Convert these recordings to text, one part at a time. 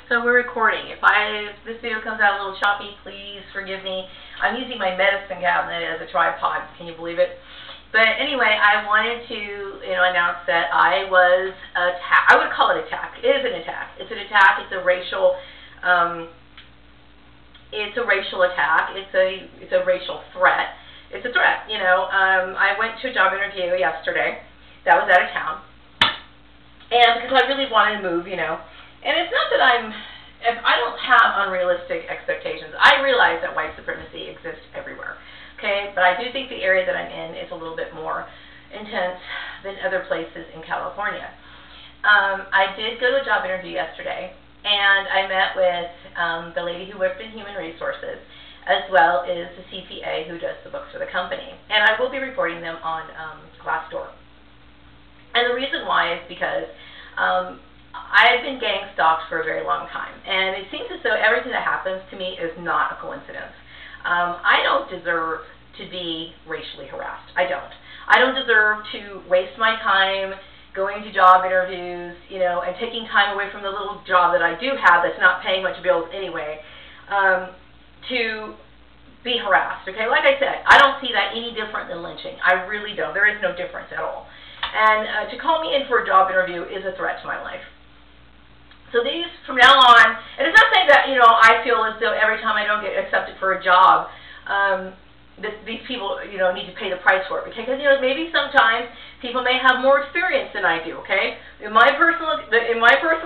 So we're recording. If this video comes out a little choppy, please forgive me. I'm using my medicine cabinet as a tripod. Can you believe it? But anyway, I wanted to, announce that I was attacked. I would call it attack. It is an attack. It's an attack. It's a racial. It's a racial attack. It's a racial threat. It's a threat. I went to a job interview yesterday. That was out of town, and because I really wanted to move, And it's not that I don't have unrealistic expectations. I realize that white supremacy exists everywhere, okay? But I do think the area that I'm in is a little bit more intense than other places in California. I did go to a job interview yesterday, and I met with the lady who worked in human resources, as well as the CPA who does the books for the company. And I will be reporting them on Glassdoor. And the reason why is because I've been gang stalked for a very long time, and it seems as though everything that happens to me is not a coincidence. I don't deserve to be racially harassed. I don't. I don't deserve to waste my time going to job interviews, and taking time away from the little job that I do have that's not paying much bills anyway, to be harassed, okay? Like I said, I don't see that any different than lynching. I really don't. There is no difference at all. And to call me in for a job interview is a threat to my life. So these, from now on, and it's not saying that, I feel as though every time I don't get accepted for a job, these people, need to pay the price for it. Because, maybe sometimes people may have more experience than I do, okay? In my personal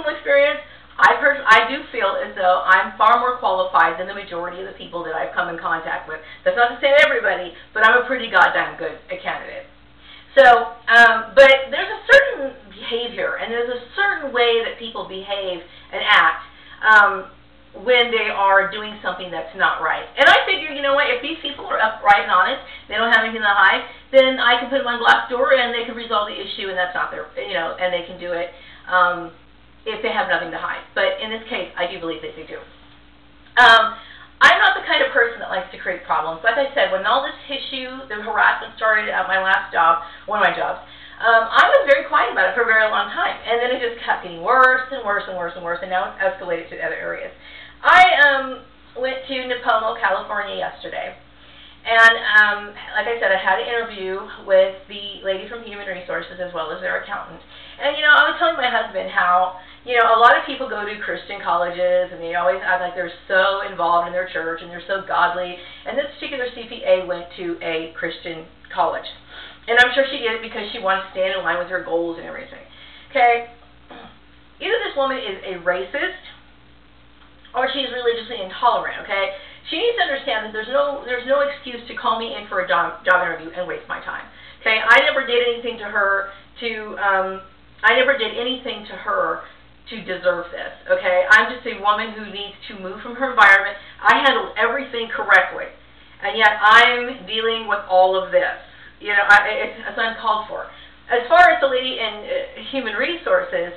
experience, I do feel as though I'm far more qualified than the majority of the people that I've come in contact with. That's not to say everybody, but I'm a pretty goddamn good candidate. So, but there's a certain behavior, and there's a certain way that people behave and act when they are doing something that's not right. And I figure, what, if these people are upright and honest, they don't have anything to hide, then I can put them on Glassdoor and they can resolve the issue, and that's not their, and they can do it if they have nothing to hide. But in this case, I do believe that they do. I'm not the kind of person that likes to create problems. Like I said, when all this issue, the harassment started at my last job, one of my jobs, I was very quiet about it for a very long time. And then it just kept getting worse and worse and worse and worse, and now it's escalated to other areas. I went to Nipomo, California yesterday. And like I said, I had an interview with the lady from Human Resources as well as their accountant. And, I was telling my husband how, a lot of people go to Christian colleges and they always act like they're so involved in their church and they're so godly. And this particular CPA went to a Christian college. And I'm sure she did it because she wanted to stand in line with her goals and everything. Okay? Either this woman is a racist or she's religiously intolerant, okay? She needs to understand that there's no excuse to call me in for a job interview and waste my time. Okay? I never did anything to her to deserve this, okay? I'm just a woman who needs to move from her environment. I handled everything correctly, and yet I'm dealing with all of this. It's uncalled for. As far as the lady in Human Resources,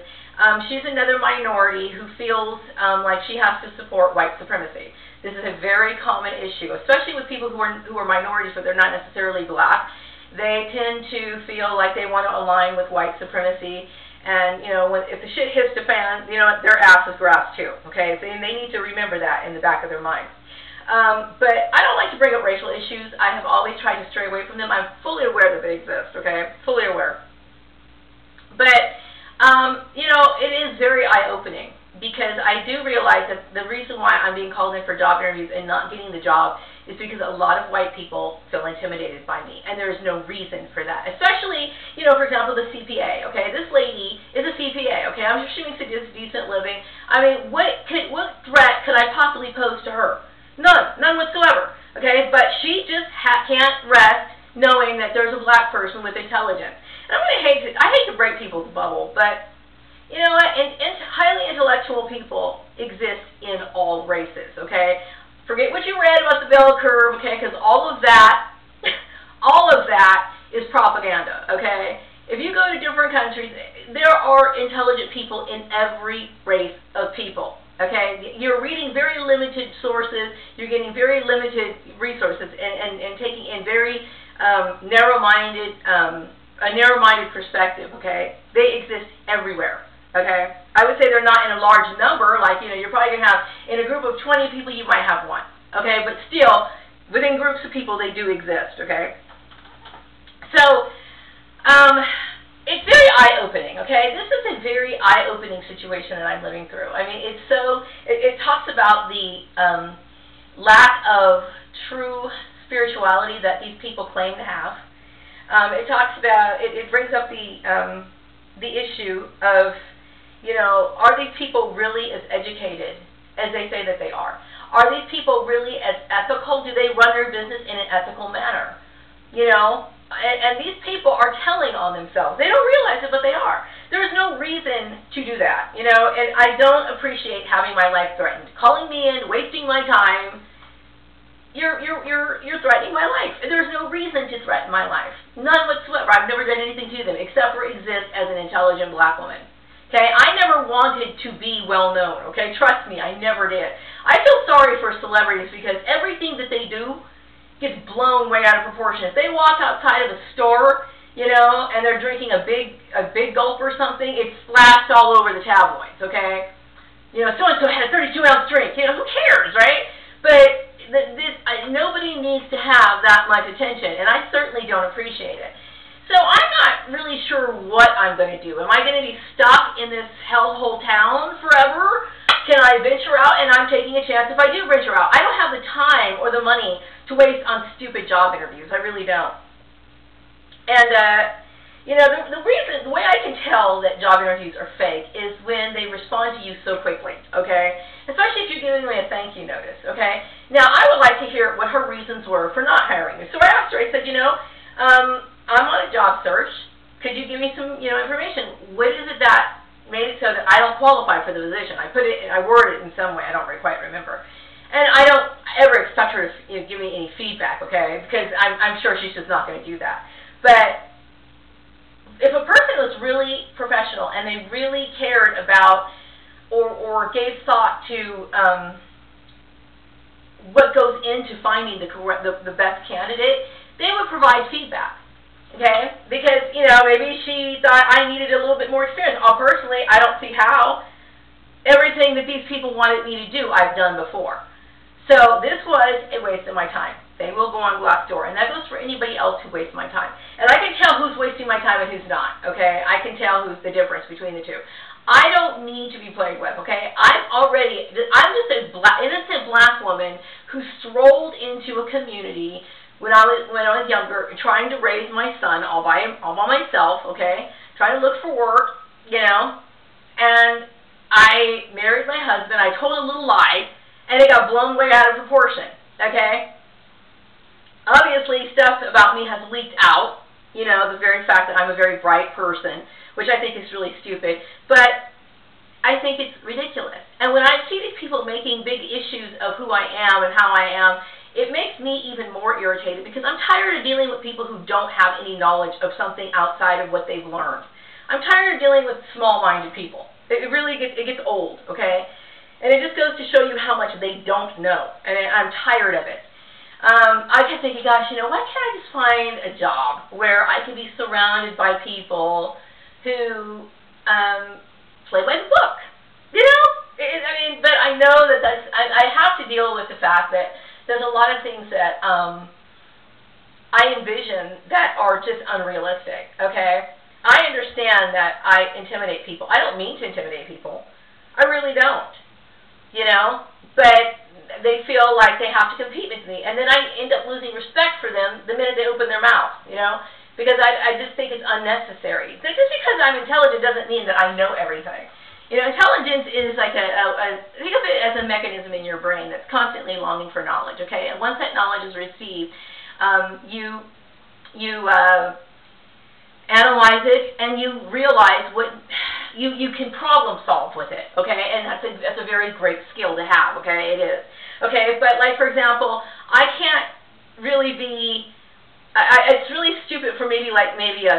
she's another minority who feels like she has to support white supremacy. This is a very common issue, especially with people who are minorities, but they're not necessarily black. They tend to feel like they want to align with white supremacy. And, if the shit hits the fan, their ass is grass too, okay? So they need to remember that in the back of their mind. But I don't like to bring up racial issues. I have always tried to stray away from them. I'm fully aware that they exist, okay? Fully aware. But, it is very eye-opening because I do realize that the reason why I'm being called in for job interviews and not getting the job is because a lot of white people feel intimidated by me, and there's no reason for that. Especially, for example, the CPA, okay? This lady is a CPA, okay? I'm sure she makes a decent living. I mean, what threat could I possibly pose to her? None whatsoever, okay? But she just can't rest knowing that there's a black person with intelligence. And I hate to break people's bubble, but you know what? Highly intellectual people exist in all races, okay? Forget what you read about the bell curve, okay, because all of that is propaganda, okay? If you go to different countries, there are intelligent people in every race of people, okay? You're reading very limited sources, you're getting very limited resources, and taking in very a narrow-minded perspective, okay? They exist everywhere, okay? I would say they're not in a large number. Like, you know, you're probably going to have, in a group of 20 people, you might have one. Okay, but still, within groups of people, they do exist. Okay, so it's very eye-opening. Okay, this is a very eye-opening situation that I'm living through. I mean, it's so it talks about the lack of true spirituality that these people claim to have. It talks about, it brings up the issue of, you know, are these people really as educated as they say that they are? Are these people really as ethical? Do they run their business in an ethical manner? You know, and these people are telling on themselves. They don't realize it, but they are. There's no reason to do that, you know, and I don't appreciate having my life threatened. Calling me in, wasting my time. You're threatening my life. There's no reason to threaten my life. None whatsoever. I've never done anything to them except for exist as an intelligent black woman. Okay? I never wanted to be well known. Okay? Trust me, I never did. I feel sorry for celebrities because everything that they do gets blown way out of proportion. If they walk outside of a store, you know, and they're drinking a big gulp or something, it's splashed all over the tabloids. Okay? You know, so-and-so had a 32-ounce drink. You know, who cares, right? But nobody needs to have that much attention, and I certainly don't appreciate it. So I'm not really sure what I'm going to do. Am I going to be stuck in this hellhole town forever? Can I venture out? And I'm taking a chance if I do venture out. I don't have the time or the money to waste on stupid job interviews. I really don't. And, you know, the way I can tell that job interviews are fake is when they respond to you so quickly, okay? Especially if you're giving me a thank you notice, okay? Now, I would like to hear what her reasons were for not hiring me. So I asked her, I said, you know, I'm on a job search. Could you give me some, you know, information? What is it that made it so that I don't qualify for the position? I worded it in some way. I don't quite remember. And I don't ever expect her to, you know, give me any feedback, okay? Because I'm sure she's just not going to do that. But if a person was really professional and they really cared about or gave thought to what goes into finding the best candidate, they would provide feedback, okay? Because, you know, maybe she thought I needed a little bit more experience. Personally, I don't see how. Everything that these people wanted me to do, I've done before. So this was a waste of my time. They will go on Glassdoor, and that goes for anybody else who wastes my time. And I can tell who's wasting my time and who's not, okay? I can tell who's the difference between the two. I don't need to be played with, okay? I'm just an innocent black woman who strolled into a community when I was younger, trying to raise my son all by myself, okay? Trying to look for work, you know? And I married my husband. I told a little lie, and it got blown way out of proportion, okay? Obviously, stuff about me has leaked out, you know, the very fact that I'm a very bright person, which I think is really stupid, but I think it's ridiculous. And when I see these people making big issues of who I am and how I am, it makes me even more irritated because I'm tired of dealing with people who don't have any knowledge of something outside of what they've learned. I'm tired of dealing with small-minded people. It really gets old, okay? And it just goes to show you how much they don't know, and I'm tired of it. I kept thinking, gosh, you know, why can't I just find a job where I can be surrounded by people who play by the book? You know? I mean, but I know that I have to deal with the fact that there's a lot of things that I envision that are just unrealistic, okay? I understand that I intimidate people. I don't mean to intimidate people. I really don't, you know? But they feel like they have to compete with me, and then I end up losing respect for them the minute they open their mouth, you know, because I just think it's unnecessary. So just because I'm intelligent doesn't mean that I know everything. You know, intelligence is like think of it as a mechanism in your brain that's constantly longing for knowledge, okay? And once that knowledge is received, you analyze it, and you realize what you can problem solve with it, okay? And that's a very great skill to have, okay? It is. Okay, but like, for example, I can't really be, it's really stupid for maybe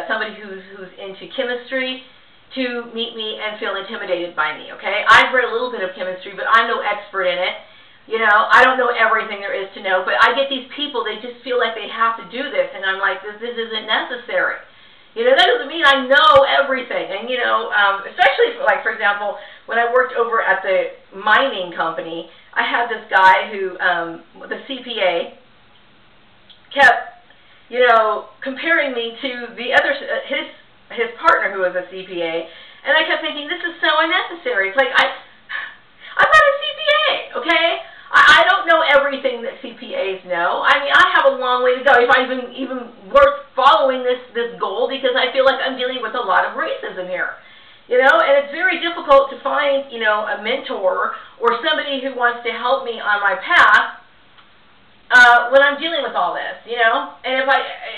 somebody who's into chemistry to meet me and feel intimidated by me, okay? I've read a little bit of chemistry, but I'm no expert in it. You know, I don't know everything there is to know, but I get these people, they just feel like they have to do this, and I'm like, this isn't necessary. You know, that doesn't mean I know everything. And, you know, especially, for example, when I worked over at the mining company, I had this guy who, the CPA, kept, you know, comparing me to the other, his partner who was a CPA, and I kept thinking, this is so unnecessary. It's like, I'm not a CPA, okay? I don't know everything that CPAs know. I mean, I have a long way to go if I'm even worth following this goal, because I feel like I'm dealing with a lot of racism here. You know, and it's very difficult to find, you know, a mentor or somebody who wants to help me on my path when I'm dealing with all this, you know. And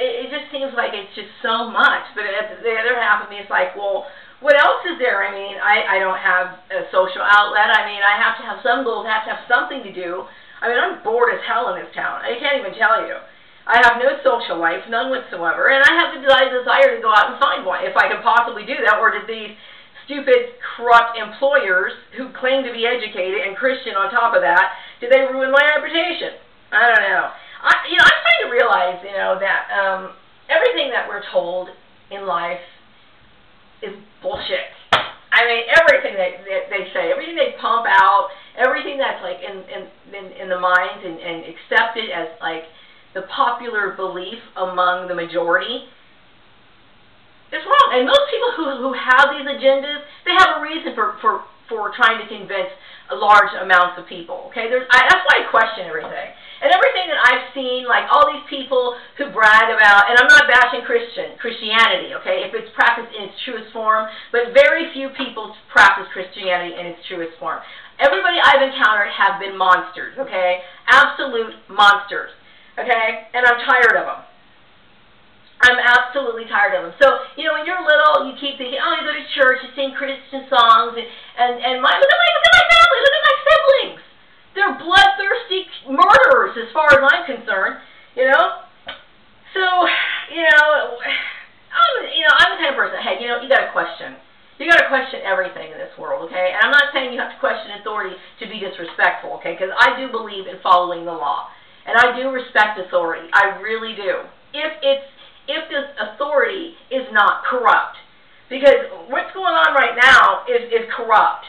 it just seems like it's just so much. But the other half of me is like, well, what else is there? I mean, I don't have a social outlet. I mean, I have to have some goals. I have to have something to do. I mean, I'm bored as hell in this town. I can't even tell you. I have no social life, none whatsoever. And I have the desire to go out and find one, if I can possibly do that, or did these stupid, corrupt employers who claim to be educated and Christian on top of that, did they ruin my reputation? I don't know. I'm trying to realize, you know, that everything that we're told in life is bullshit. I mean, everything they say, everything they pump out, everything that's like in the minds and accepted as like the popular belief among the majority, it's wrong. And most people who have these agendas, they have a reason for trying to convince large amounts of people. Okay, that's why I question everything. And everything that I've seen, like all these people who brag about, and I'm not bashing Christianity, okay, if it's practiced in its truest form, but very few people practice Christianity in its truest form. Everybody I've encountered have been monsters, okay, absolute monsters, okay, and I'm tired of them. I'm absolutely tired of them. So, you know, when you're little, you keep thinking, oh, you go to church, you sing Christian songs, and look at my family, look at my siblings. They're bloodthirsty murderers as far as I'm concerned, you know. So, you know, I'm the kind of person, hey, you know, you got to question. You got to question everything in this world, okay? And I'm not saying you have to question authority to be disrespectful, okay? Because I do believe in following the law, and I do respect authority. I really do. If this authority is not corrupt. Because what's going on right now is corrupt.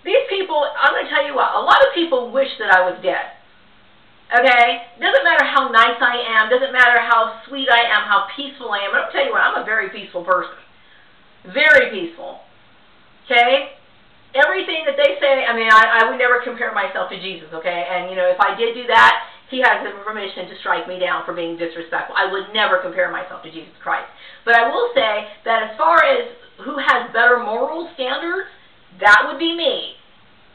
These people, I'm going to tell you what, a lot of people wish that I was dead. Okay? Doesn't matter how nice I am, doesn't matter how sweet I am, how peaceful I am. I'm going to tell you what, I'm a very peaceful person. Very peaceful. Okay? Everything that they say, I mean, I would never compare myself to Jesus, okay? And, you know, if I did do that, he has the permission to strike me down for being disrespectful. I would never compare myself to Jesus Christ. But I will say that as far as who has better moral standards, that would be me.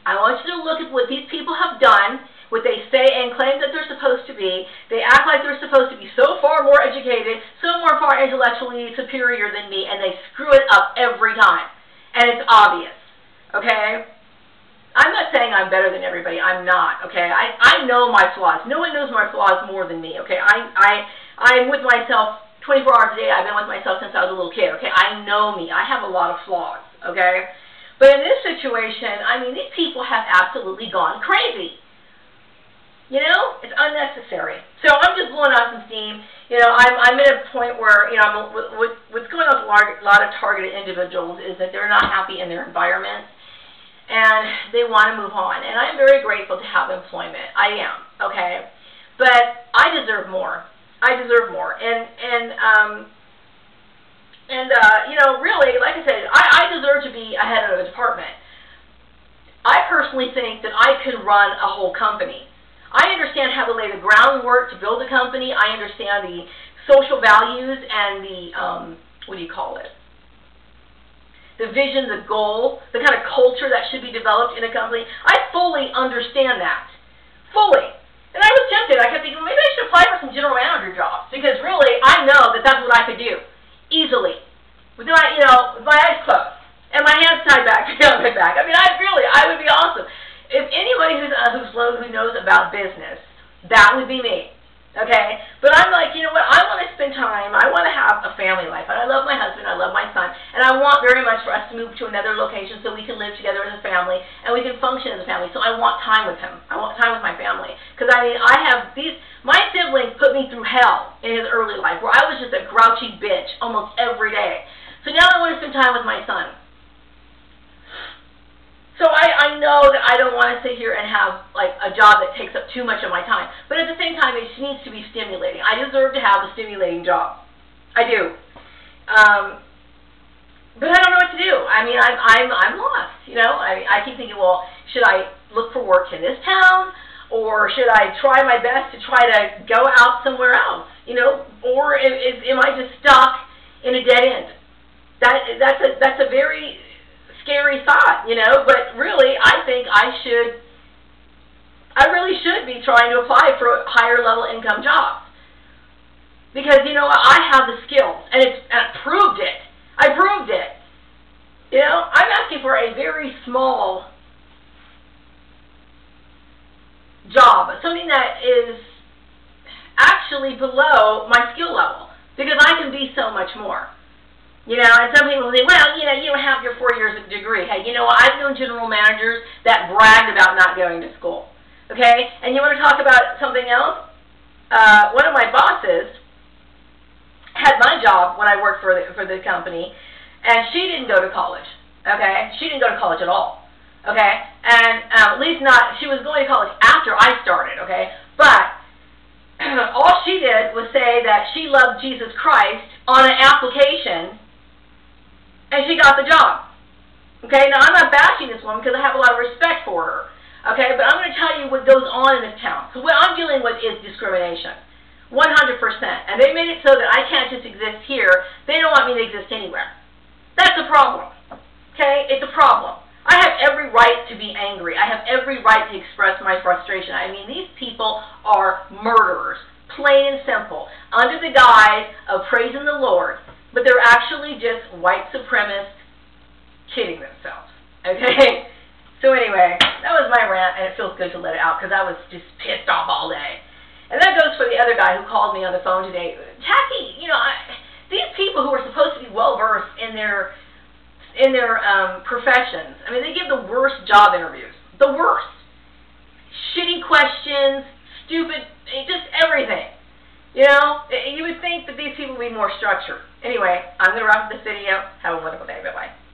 I want you to look at what these people have done, what they say and claim that they're supposed to be. They act like they're supposed to be so far more educated, so far intellectually superior than me, and they screw it up every time. And it's obvious. Okay? I'm not saying I'm better than everybody. I'm not, okay? I know my flaws. No one knows my flaws more than me, okay? I'm with myself 24 hours a day. I've been with myself since I was a little kid, okay? I know me. I have a lot of flaws, okay? But in this situation, I mean, these people have absolutely gone crazy. You know? It's unnecessary. So I'm just blowing out some steam. You know, I'm at a point where, you know, what's going on with a lot of targeted individuals is that they're not happy in their environment. And they want to move on. And I'm very grateful to have employment. I am, okay? But I deserve more. I deserve more. And you know, really, like I said, I deserve to be a head of a department. I personally think that I could run a whole company. I understand how to lay the groundwork to build a company. I understand the social values and the, what do you call it? The vision, the goal, the kind of culture that should be developed in a company. I fully understand that. Fully. And I was tempted. I kept thinking, well, maybe I should apply for some general manager jobs. Because really, I know that that's what I could do. Easily. With my, you know, with my eyes closed. And my hands tied back behind my back. I mean, I would be awesome. If anybody who knows about business, that would be me. Okay? But I'm like, you know what, I want to spend time, I want to have a family life, and I love my husband, I love my son, and I want very much for us to move to another location so we can live together as a family, and we can function as a family, so I want time with him. I want time with my family. Because, I mean, I have these, my siblings put me through hell in his early life, where I was just a grouchy bitch almost every day. So now I want to spend time with my son. So I know that I don't want to sit here and have, like, a job that takes up too much of my time. But at the same time, it needs to be stimulating. I deserve to have a stimulating job. I do. But I don't know what to do. I mean, I'm lost, you know. I keep thinking, well, should I look for work in this town? Or should I try my best to try to go out somewhere else, you know? Or am I just stuck in a dead end? That's a very scary thought, you know, but really I think I really should be trying to apply for higher level income jobs. Because, you know, I have the skills, and I proved it. I proved it. You know, I'm asking for a very small job, something that is actually below my skill level, because I can be so much more. You know, and some people say, well, you know, you don't have your 4 years of degree. Hey, you know what? I've known general managers that bragged about not going to school. Okay? And you want to talk about something else? One of my bosses had my job when I worked for the company, and she didn't go to college. Okay? She didn't go to college at all. Okay? And at least not, she was going to college after I started. Okay? But all she did was say that she loved Jesus Christ on an application, and she got the job. Okay, now I'm not bashing this woman because I have a lot of respect for her. Okay, but I'm going to tell you what goes on in this town. So what I'm dealing with is discrimination. 100%. And they made it so that I can't just exist here. They don't want me to exist anywhere. That's a problem. Okay, it's a problem. I have every right to be angry. I have every right to express my frustration. I mean, these people are murderers. Plain and simple. Under the guise of praising the Lord. But they're actually just white supremacists kidding themselves. Okay? So anyway, that was my rant, and it feels good to let it out because I was just pissed off all day. And that goes for the other guy who called me on the phone today. Jackie, you know, these people who are supposed to be well-versed in their professions, I mean, they give the worst job interviews. The worst. Shitty questions, stupid, just everything. You know, you would think that these people would be more structured. Anyway, I'm going to wrap this video. Have a wonderful day. Bye-bye.